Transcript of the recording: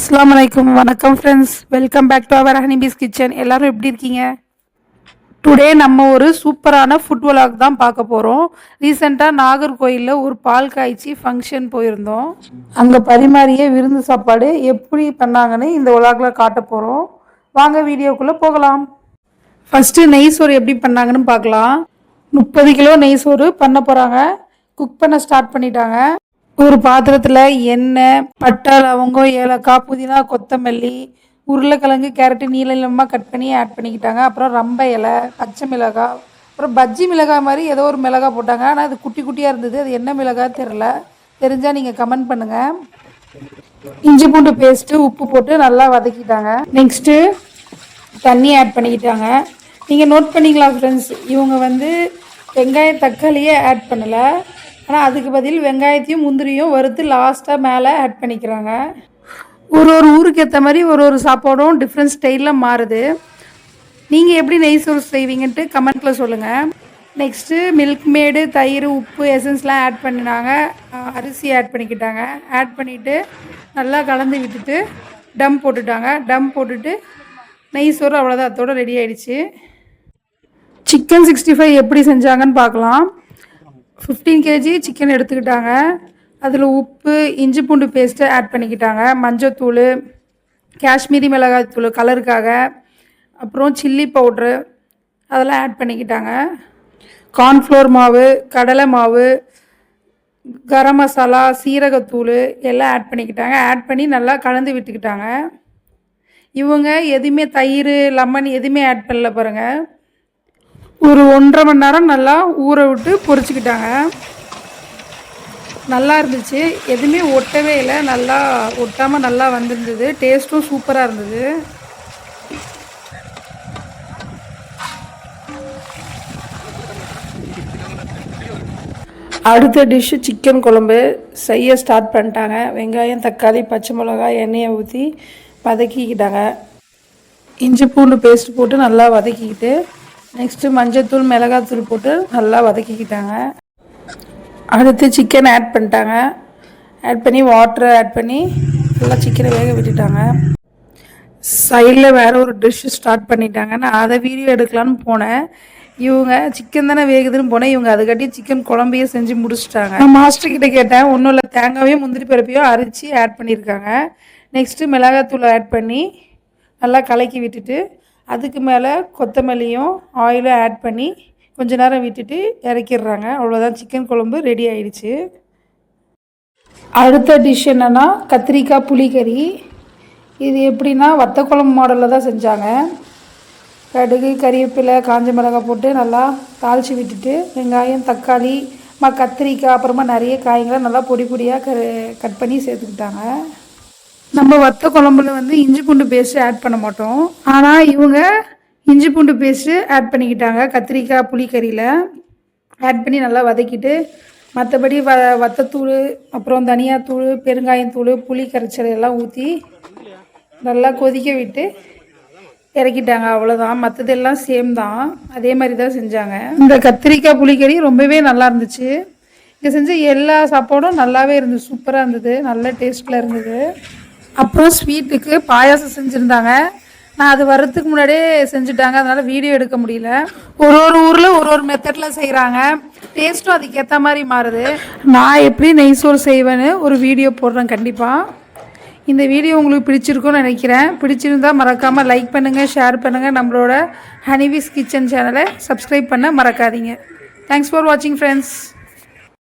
அஸ்ஸலாமு அலைக்கும். வணக்கம் friends, welcome back to our honeybees kitchen. எல்லோரும் எப்படி இருக்கீங்க? டுடே நம்ம ஒரு சூப்பரான ஃபுட் விலாக் தான் பார்க்க போகிறோம். ரீசெண்டாக நாகர்கோயிலில் ஒரு பால் காய்ச்சி ஃபங்க்ஷன் போயிருந்தோம். அங்கே பரிமாறிய விருந்து சாப்பாடு எப்படி பண்ணாங்கன்னு இந்த விலாகில் காட்ட போகிறோம். வாங்க வீடியோக்குள்ளே போகலாம். ஃபஸ்ட்டு நெய் சோறு எப்படி பண்ணாங்கன்னு பார்க்கலாம். 30 கிலோ நெய் சோறு பண்ண போகிறாங்க. குக் பண்ண ஸ்டார்ட் பண்ணிட்டாங்க. ஒரு பாத்திரத்தில் எண்ணெய், பட்டை, லவங்கம், ஏலக்காய், புதினா, கொத்தமல்லி, உருளைக்கிழங்கு, கேரட்டு நீளமாக கட் பண்ணி ஆட் பண்ணிக்கிட்டாங்க. அப்புறம் ரம்ப இலை, பச்சை மிளகாய், அப்புறம் பஜ்ஜி மிளகாய் மாதிரி ஏதோ ஒரு மிளகாய் போட்டாங்க. ஆனால் அது குட்டி குட்டியாக இருந்தது. அது என்ன மிளகாய் தெரில, தெரிஞ்சால் நீங்கள் கமெண்ட் பண்ணுங்கள். இஞ்சி பூண்டு பேஸ்ட்டு, உப்பு போட்டு நல்லா வதக்கிட்டாங்க. நெக்ஸ்ட்டு தண்ணி ஆட் பண்ணிக்கிட்டாங்க. நீங்கள் நோட் பண்ணிக்கலாம் ஃப்ரெண்ட்ஸ், இவங்க வெங்காயம் தக்காளியே ஆட் பண்ணலை. ஆனால் அதுக்கு பதில் வெங்காயத்தையும் முந்திரியும் வறுத்து லாஸ்ட்டாக மேலே ஆட் பண்ணிக்கிறாங்க. ஒரு ஊருக்கு ஏற்ற மாதிரி ஒரு சாப்பாடும் டிஃப்ரெண்ட் ஸ்டைலில் மாறுது. நீங்கள் எப்படி நெய் சோறு செய்வீங்கன்ட்டு கமெண்ட்டில் சொல்லுங்கள். நெக்ஸ்ட்டு மில்க் மேடு, தயிர், உப்பு, எசன்ஸ்லாம் ஆட் பண்ணினாங்க. அரிசி ஆட் பண்ணிக்கிட்டாங்க. ஆட் பண்ணிவிட்டு நல்லா கலந்து விட்டுட்டு டம் போட்டுட்டாங்க. டம் போட்டுட்டு நெய் சோறு அவ்வளோதான், அதோட ரெடி ஆகிடுச்சு. சிக்கன் 65 எப்படி செஞ்சாங்கன்னு பார்க்கலாம். 15 kg சிக்கன் எடுத்துக்கிட்டாங்க. அதில் உப்பு, இஞ்சி பூண்டு பேஸ்ட்டு ஆட் பண்ணிக்கிட்டாங்க. மஞ்சத்தூள், காஷ்மீரி மிளகாய் தூள் கலருக்காக, அப்புறம் சில்லி பவுட்ரு அதெல்லாம் ஆட் பண்ணிக்கிட்டாங்க. கார்ன்ஃப்ளோர் மாவு, கடலை மாவு, கரம் மசாலா, சீரகத்தூள் எல்லாம் ஆட் பண்ணிக்கிட்டாங்க. ஆட் பண்ணி நல்லா கலந்து விட்டுக்கிட்டாங்க. இவங்க எதுவுமே தயிர், லெமன் எதுவுமே ஆட் பண்ணல பாருங்கள். ஒரு 1.5 மணி நேரம் நல்லா ஊற விட்டு பொரிச்சுக்கிட்டாங்க. நல்லா இருந்துச்சு, எதுவுமே ஒட்டவே இல்லை, நல்லா ஒட்டாமல் நல்லா வந்திருந்தது. டேஸ்ட்டும் சூப்பராக இருந்தது. அடுத்த டிஷ்ஷு சிக்கன் குழம்பு செய்ய ஸ்டார்ட் பண்ணிட்டாங்க. வெங்காயம், தக்காளி, பச்சை மிளகாய், எண்ணெயை ஊற்றி வதக்கிக்கிட்டாங்க. இஞ்சி பூண்டு பேஸ்ட் போட்டு நல்லா வதக்கிக்கிட்டு நெக்ஸ்ட்டு மஞ்சத்தூள், மிளகாத்தூள் போட்டு நல்லா வதக்கிக்கிட்டாங்க. அடுத்து சிக்கன் ஆட் பண்ணிட்டாங்க. ஆட் பண்ணி வாட்டரை ஆட் பண்ணி நல்லா சிக்கனை வேக விட்டுட்டாங்க. சைடில் வேறு ஒரு டிஷ்ஷு ஸ்டார்ட் பண்ணிட்டாங்க. நான் அதை வீடியோ எடுக்கலான்னு போனேன். இவங்க சிக்கன் தானே வேகுதுன்னு போனேன். இவங்க அதுக்காட்டி சிக்கன் குழம்பையே செஞ்சு முடிச்சிட்டாங்க. நான் மாஸ்டர்கிட்ட கேட்டேன், ஒன்றும் இல்லை, தேங்காவையும் முந்திரி பருப்பையும் அரைச்சி ஆட் பண்ணியிருக்காங்க. நெக்ஸ்ட்டு மிளகாத்தூள் ஆட் பண்ணி நல்லா கலக்கி விட்டுட்டு அதுக்கு மேலே கொத்தமல்லியும் ஆயிலும் ஆட் பண்ணி கொஞ்ச நேரம் விட்டுட்டு இறக்கிடுறாங்க. அவ்வளோதான், சிக்கன் குழம்பு ரெடி ஆகிடுச்சு. அடுத்த டிஷ் என்னென்னா கத்திரிக்காய் புளிக்கறி. இது எப்படின்னா வத்த குழம்பு மாடலில் தான் செஞ்சாங்க. கடுகு, கறிவேப்பிலை, காஞ்ச மிளகாய் போட்டு நல்லா தாளித்து விட்டுட்டு வெங்காயம், தக்காளி, கத்திரிக்காய், அப்புறமா நிறைய காய்களை நல்லா பொடி பொடியாக கட் பண்ணி சேர்த்துக்கிட்டாங்க. நம்ம வத்த குழம்புல இஞ்சி பூண்டு பேஸ்ட்டு ஆட் பண்ண மாட்டோம். ஆனால் இவங்க இஞ்சி பூண்டு பேஸ்ட்டு ஆட் பண்ணிக்கிட்டாங்க. கத்திரிக்காய் புளிக்கறியில் ஆட் பண்ணி நல்லா வதக்கிட்டு மற்றபடி வத்தத்தூள், அப்புறம் தனியாத்தூள், பெருங்காயத்தூள், புளி கரைச்சல் எல்லாம் ஊற்றி நல்லா கொதிக்க விட்டு இறக்கிட்டாங்க. அவ்வளோதான், மற்றதெல்லாம் சேம் தான், அதே மாதிரி தான் செஞ்சாங்க. இந்த கத்திரிக்காய் புளிக்கறி ரொம்பவே நல்லா இருந்துச்சு. இங்கே செஞ்ச எல்லா சாப்பாடும் நல்லாவே இருந்தது, சூப்பராக இருந்தது, நல்ல டேஸ்ட்டில் இருந்தது. அப்புறம் ஸ்வீட்டுக்கு பாயாசம் செஞ்சுருந்தாங்க. நான் அது வரத்துக்கு முன்னாடியே செஞ்சுட்டாங்க, அதனால் வீடியோ எடுக்க முடியல. ஒரு ஊரில் ஒரு மெத்தடில் செய்கிறாங்க. டேஸ்ட்டும் அதுக்கேற்ற மாதிரி மாறுது. நான் எப்படி நெய் சோறு செய்வேன்னு ஒரு வீடியோ போடுறேன் கண்டிப்பாக. இந்த வீடியோ உங்களுக்கு பிடிச்சிருக்குன்னு நினைக்கிறேன். பிடிச்சிருந்தால் மறக்காமல் லைக் பண்ணுங்கள், ஷேர் பண்ணுங்கள். நம்மளோட ஹனிபீஸ் கிச்சன் சேனலை சப்ஸ்கிரைப் பண்ண மறக்காதீங்க. தேங்க்ஸ் ஃபார் வாட்சிங் ஃப்ரெண்ட்ஸ்.